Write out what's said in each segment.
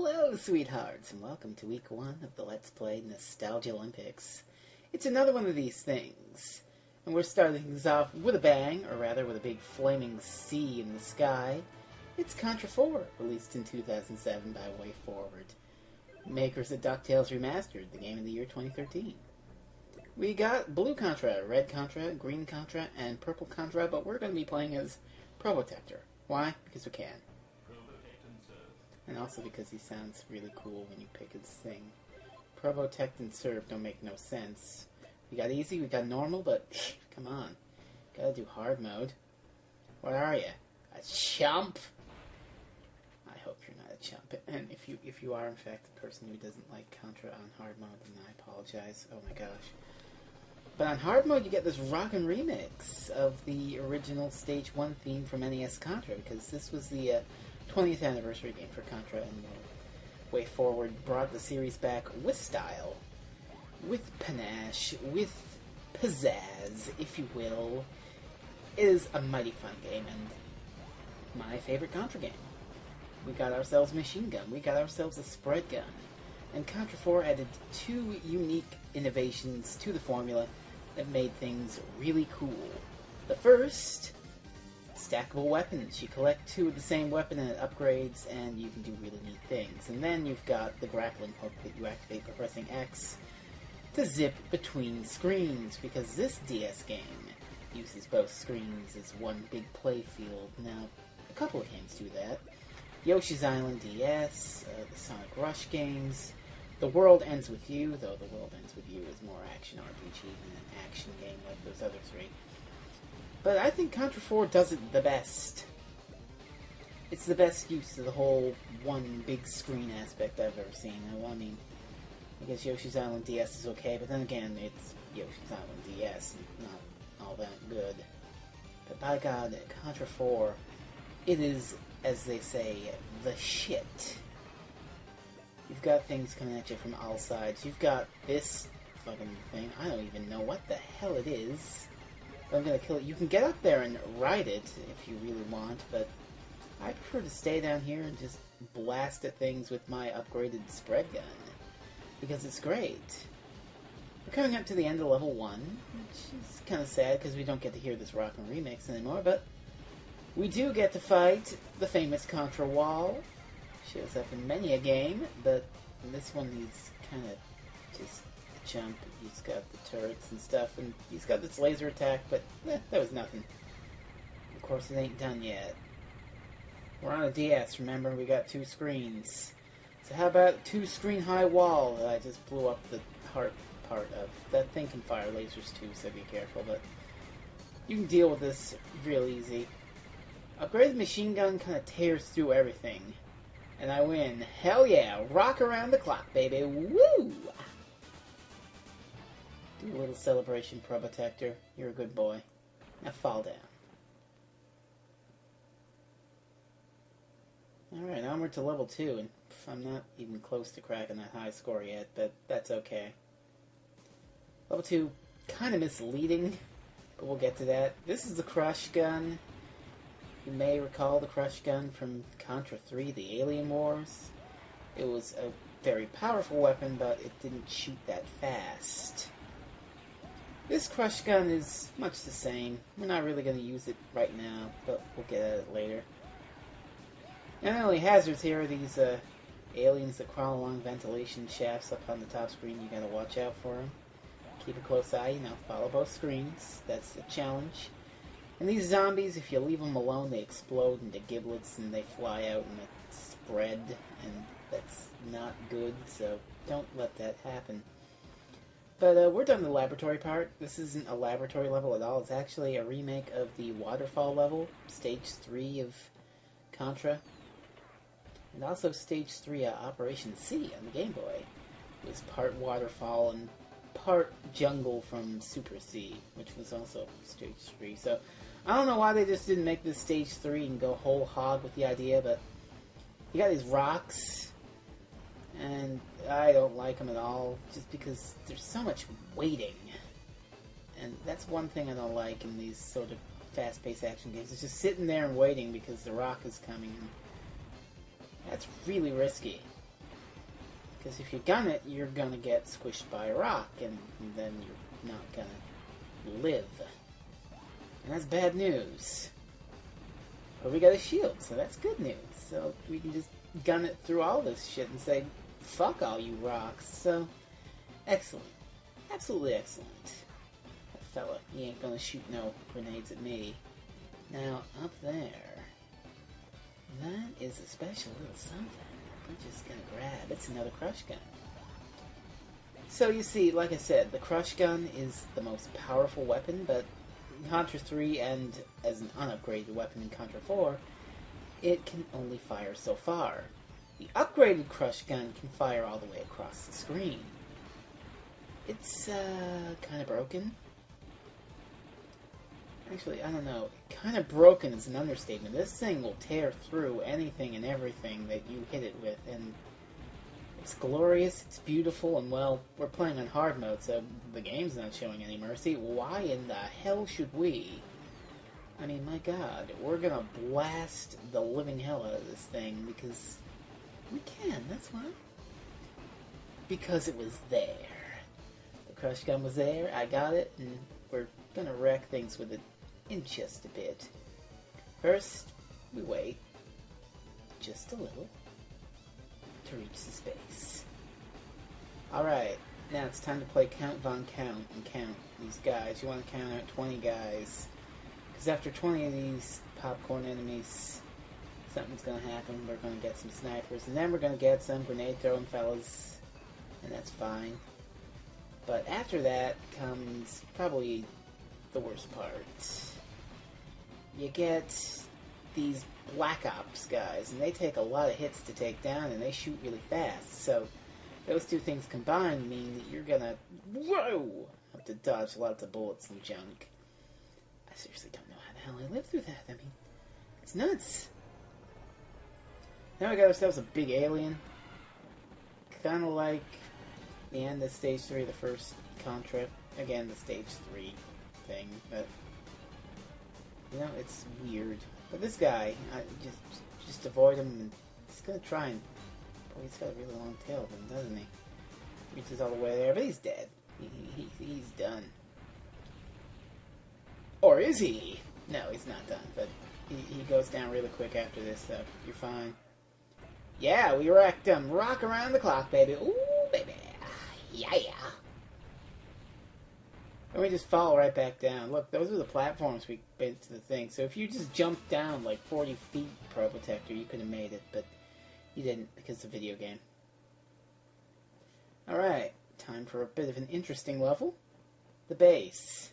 Hello, sweethearts, and welcome to week 1 of the Let's Play Nostalgialympics. It's another one of these things, and we're starting things off with a bang, or rather with a big flaming C in the sky. It's Contra 4, released in 2007 by WayForward. Makers of DuckTales Remastered, the game of the year 2013. We got blue Contra, red Contra, green Contra, and purple Contra, but we're going to be playing as Probotector. Why? Because we can. And also because he sounds really cool when you pick his thing. Probotect and Serve don't make no sense. We got easy, we got normal, but come on. Gotta do hard mode. What are you? A chump? I hope you're not a chump. And if you are in fact the person who doesn't like Contra on hard mode, then I apologize. Oh my gosh. But on hard mode you get this rockin' remix of the original Stage 1 theme from NES Contra, because this was the 20th anniversary game for Contra, and WayForward brought the series back with style, with panache, with pizzazz, if you will. It is a mighty fun game, and my favorite Contra game. We got ourselves a machine gun, we got ourselves a spread gun, and Contra 4 added 2 unique innovations to the formula that made things really cool. The first, stackable weapons. You collect 2 of the same weapon and it upgrades, and you can do really neat things. And then you've got the grappling hook that you activate by pressing X to zip between screens, because this DS game uses both screens as one big play field. Now, a couple of games do that. Yoshi's Island DS, the Sonic Rush games. The World Ends With You, though The World Ends With You is more action RPG than an action game like those other 3. But I think Contra 4 does it the best. It's the best use of the whole one big screen aspect I've ever seen. I mean, I guess Yoshi's Island DS is okay, but then again, it's Yoshi's Island DS, and not all that good. But by God, Contra 4, it is, as they say, the shit. You've got things coming at you from all sides. You've got this fucking thing. I don't even know what the hell it is. I'm gonna kill it. You can get up there and ride it if you really want, but I prefer to stay down here and just blast at things with my upgraded spread gun, because it's great. We're coming up to the end of level 1, which is kind of sad because we don't get to hear this rockin' remix anymore, but we do get to fight the famous Contra Wall. Shows up in many a game, but in this one he's kind of just a chump. He's got the turrets and stuff, and he's got this laser attack, but that was nothing. Of course, it ain't done yet. We're on a DS, remember? We got 2 screens. So how about 2 screen high wall that I just blew up the heart part of? That thing can fire lasers too, so be careful, but you can deal with this real easy. Upgraded machine gun kind of tears through everything. And I win. Hell yeah! Rock around the clock, baby! Woo! Do a little celebration, Probotector. You're a good boy. Now fall down. Alright, onward to level 2, and I'm not even close to cracking that high score yet, but that's okay. Level 2, kind of misleading, but we'll get to that. This is the Crush Gun. You may recall the Crush Gun from Contra 3, the Alien Wars. It was a very powerful weapon, but it didn't shoot that fast. This Crush Gun is much the same. We're not really going to use it right now, but we'll get at it later. And the only hazards here are these aliens that crawl along ventilation shafts up on the top screen. You got to watch out for them. Keep a close eye, follow both screens. That's the challenge. And these zombies, if you leave them alone, they explode into giblets and they fly out and they spread, and that's not good, so don't let that happen. But we're done the laboratory part. This isn't a laboratory level at all. It's actually a remake of the waterfall level, Stage 3 of Contra. And also Stage 3 Operation C on the Game Boy. It was part waterfall and part jungle from Super C, which was also Stage 3. So I don't know why they just didn't make this Stage 3 and go whole hog with the idea, but you got these rocks, and I don't like them at all, just because there's so much waiting. And that's one thing I don't like in these sort of fast-paced action games. It's just sitting there and waiting because the rock is coming. And that's really risky. Because if you gun it, you're going to get squished by a rock, and then you're not going to live. And that's bad news. But we got a shield, so that's good news. So we can just gun it through all this shit and say, fuck all you rocks. So, excellent. Absolutely excellent. That fella, he ain't gonna shoot no grenades at me. Now, up there, that is a special little something. I'm just gonna grab. It's another crush gun. So you see, like I said, the crush gun is the most powerful weapon, but in Contra 3 and as an unupgraded weapon in Contra 4, it can only fire so far. The upgraded crush gun can fire all the way across the screen. It's kind of broken. Actually, I don't know. Kind of broken is an understatement. This thing will tear through anything and everything that you hit it with, and it's glorious, it's beautiful, and well, we're playing on hard mode, so the game's not showing any mercy. Why in the hell should we? I mean, my god, we're gonna blast the living hell out of this thing because we can, that's why. Because it was there. The crush gun was there, I got it, and we're gonna wreck things with it in just a bit. First, we wait just a little to reach the space. Alright, now it's time to play Count Von Count and count these guys. You want to count out 20 guys. Because after 20 of these popcorn enemies, something's going to happen. We're going to get some snipers, and then we're going to get some grenade throwing fellas, and that's fine. But after that comes probably the worst part. You get these Black Ops guys, and they take a lot of hits to take down, and they shoot really fast. So those two things combined mean that you're gonna, have to dodge lots of bullets and junk. I seriously don't know how the hell I lived through that. I mean, it's nuts. Now we got ourselves a big alien. Kind of like the end of Stage 3 of the first Contra. Again, the Stage 3 thing, but you know, it's weird. But this guy, just avoid him, and he's gonna try and... Boy, he's got a really long tail, then, doesn't he? Reaches all the way there, but he's dead. He's done. Or is he? No, he's not done, but he goes down really quick after this, so you're fine. Yeah, we wrecked him. Rock around the clock, baby. Ooh, baby. Yeah. And we just fall right back down. Look, those are the platforms we bent to the thing. So if you just jumped down like 40 feet, Pro Protector, you could have made it, but you didn't because it's a video game. Alright, time for a bit of an interesting level. The base.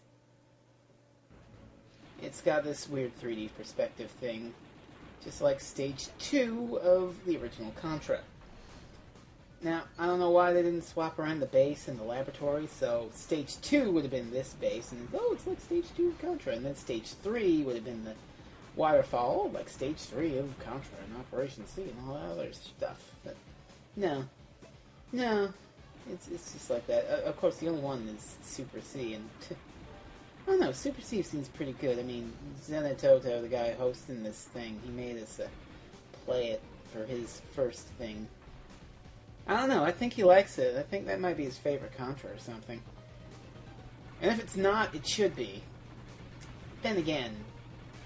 It's got this weird 3D perspective thing, just like Stage 2 of the original Contra. Now, I don't know why they didn't swap around the base and the laboratory, so Stage 2 would have been this base, and oh, it's like Stage 2 of Contra, and then Stage 3 would have been the waterfall, like Stage 3 of Contra and Operation C and all that other stuff. But, no, it's just like that. Of course, the only one is Super C, and I don't know, Super C seems pretty good. I mean, Zenatoto, the guy hosting this thing, he made us play it for his first thing. I don't know, I think he likes it. I think that might be his favorite Contra or something. And if it's not, it should be. Then again,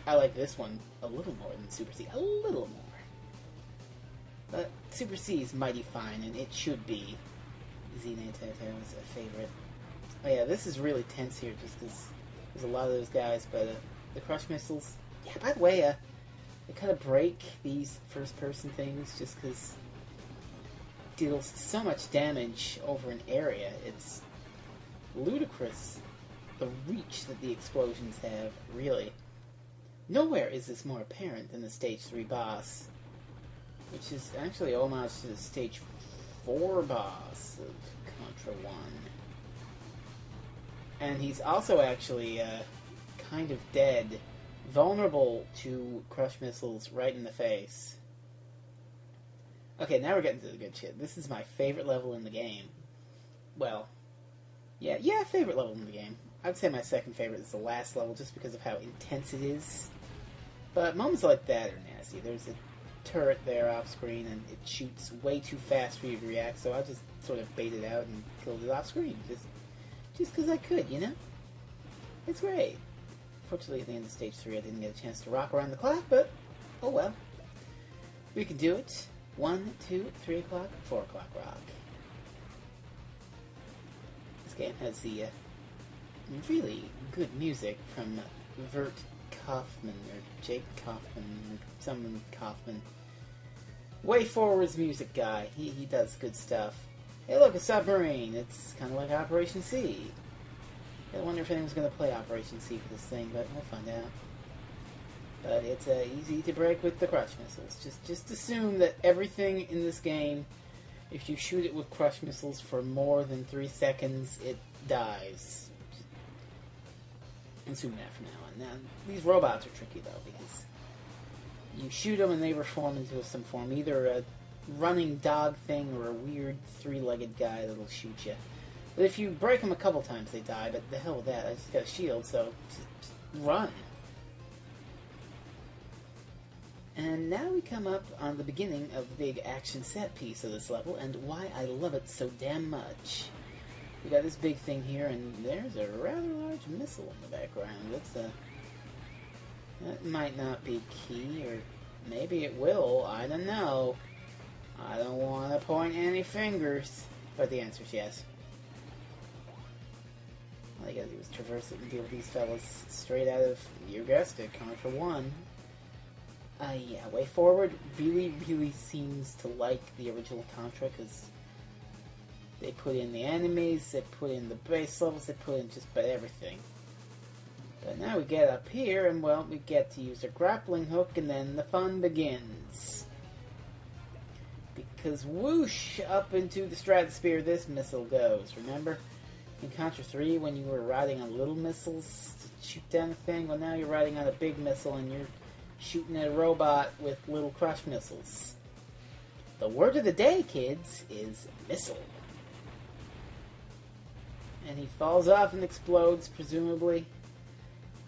I like this one a little more than Super C. A little more. But Super C is mighty fine, and it should be Zenatoto's favorite. Oh yeah, this is really tense here, just because there's a lot of those guys, but the crush missiles... Yeah, by the way, they kind of break these first-person things, just because deals so much damage over an area. It's ludicrous, the reach that the explosions have, really. Nowhere is this more apparent than the Stage 3 boss, which is actually homage to the Stage 4 boss of Contra 1. And he's also actually kind of dead, vulnerable to crush missiles right in the face. Okay, now we're getting to the good shit. This is my favorite level in the game. Well, yeah, favorite level in the game. I'd say my second favorite is the last level, just because of how intense it is. But moments like that are nasty. There's a turret there off screen, and it shoots way too fast for you to react, so I just sort of baited out and killed it off screen. Just because I could, you know? It's great. Fortunately, at the end of Stage 3, I didn't get a chance to rock around the clock, but oh well. We can do it. 1, 2, 3 o'clock, 4 o'clock rock. This game has the really good music from Vert Kaufman, or Jake Kaufman, or someone Kaufman. Way Forward's music guy. He does good stuff. Hey look, a submarine. It's kind of like Operation C. I wonder if anyone's going to play Operation C for this thing, but we'll find out. But it's easy to break with the crush missiles. Just assume that everything in this game, if you shoot it with crush missiles for more than 3 seconds, it dies. Assume that from now on. Now, these robots are tricky, though, because you shoot them and they reform into some form. Either a running dog thing or a weird 3-legged guy that'll shoot you. But if you break them a couple times, they die. But the hell with that. I just got a shield, so just run. And now we come up on the beginning of the big action set piece of this level, and why I love it so damn much. We got this big thing here, and there's a rather large missile in the background. That might not be key, or maybe it will. I don't know. I don't want to point any fingers. But the answer is yes. All you gotta do is traverse it and deal with these fellas straight out of, you guessed it, Contra 1. Yeah, Way Forward really seems to like the original Contra, because they put in the enemies, they put in the base levels, they put in just about everything. But now we get up here, and well, we get to use a grappling hook, and then the fun begins. Because whoosh, up into the stratosphere this missile goes. Remember? In Contra 3, when you were riding on little missiles to shoot down a thing, well now you're riding on a big missile, and you're shooting at a robot with little crush missiles. The word of the day, kids, is missile. And he falls off and explodes, presumably.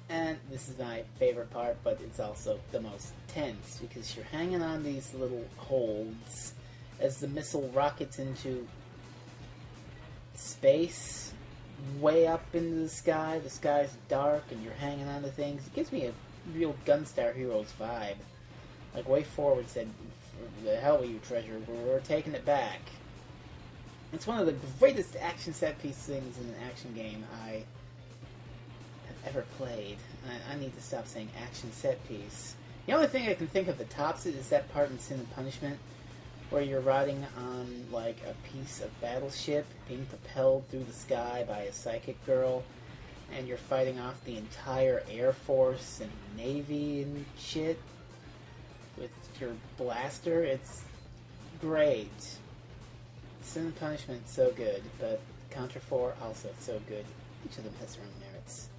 And this is my favorite part, but it's also the most tense, because you're hanging on these little holds as the missile rockets into space, way up into the sky. The sky's dark, and you're hanging on to things. It gives me a real Gunstar Heroes vibe. Like Way Forward said, the hell with you, treasure, we're taking it back. It's one of the greatest action set piece things in an action game I have ever played. I need to stop saying action set piece. The only thing I can think of that tops it is that part in Sin and Punishment where you're riding on like a piece of battleship being propelled through the sky by a psychic girl, and you're fighting off the entire Air Force and Navy and shit with your blaster. It's great. Sin and Punishment, so good, but Contra 4, also so good. Each of them has their own merits.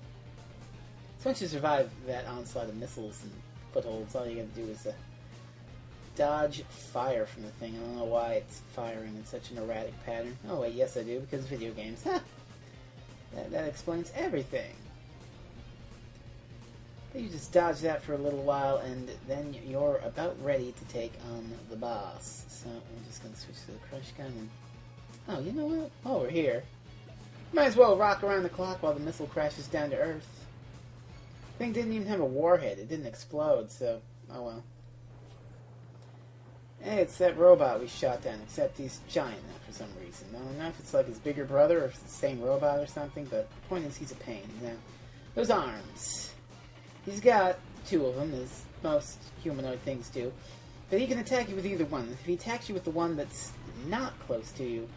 So once you survive that onslaught of missiles and footholds, all you gotta do is dodge fire from the thing. I don't know why it's firing in such an erratic pattern. Oh wait, yes I do, because video games. Ha! That explains everything. But you just dodge that for a little while, and then you're about ready to take on the boss. So I'm just going to switch to the crush gun. And oh, you know what? While we're here, might as well rock around the clock while the missile crashes down to Earth. The thing didn't even have a warhead. It didn't explode, so oh well. Hey, it's that robot we shot down, except he's giant now for some reason. I don't know if it's like his bigger brother or if it's the same robot or something, but the point is he's a pain. Now, those arms. He's got 2 of them, as most humanoid things do, but he can attack you with either one. If he attacks you with the one that's not close to you,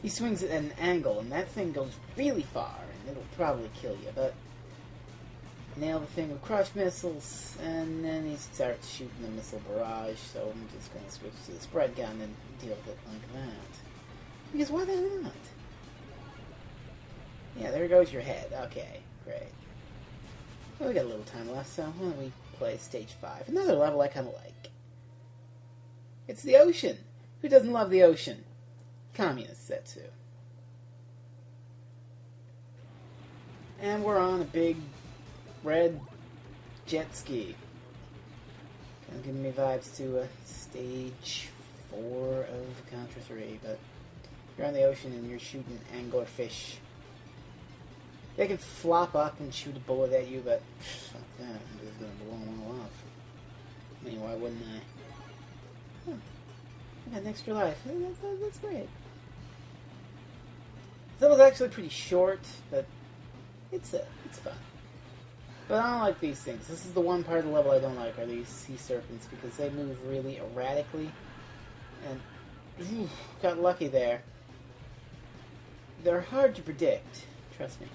he swings it at an angle, and that thing goes really far, and it'll probably kill you, but nail the thing with crush missiles, and then he starts shooting the missile barrage, so I'm just going to switch to the spread gun and deal with it like that. Because why the not? Yeah, there goes your head. Okay, great. Well, we got a little time left, so why don't we play Stage 5. Another level I kind of like. It's the ocean. Who doesn't love the ocean? Communists, that too. And we're on a big red jet ski. Kind of giving me vibes to stage 4 of Contra 3, but you're on the ocean and you're shooting anglerfish. They can flop up and shoot a bullet at you, but fuck that, I'm just gonna blow them all off. I mean, why wouldn't I? Huh. I got an extra life. That's great. This level's actually pretty short, but it's fun. But I don't like these things. This is the one part of the level I don't like, are these sea serpents, because they move really erratically. And, got lucky there. They're hard to predict, trust me.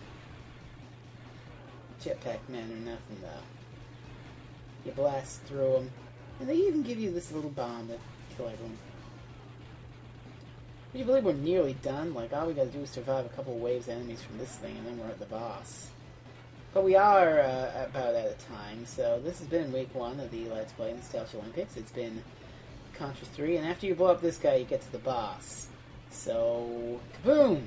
Jetpack men are nothing, though. You blast through them, and they even give you this little bomb to kill everyone. Would you believe we're nearly done? Like, all we gotta do is survive a couple of waves of enemies from this thing, and then we're at the boss. But we are about out of time, so this has been week 1 of the Let's Play Nostalgialympics. It's been Contra 3, and after you blow up this guy, you get to the boss. So, kaboom!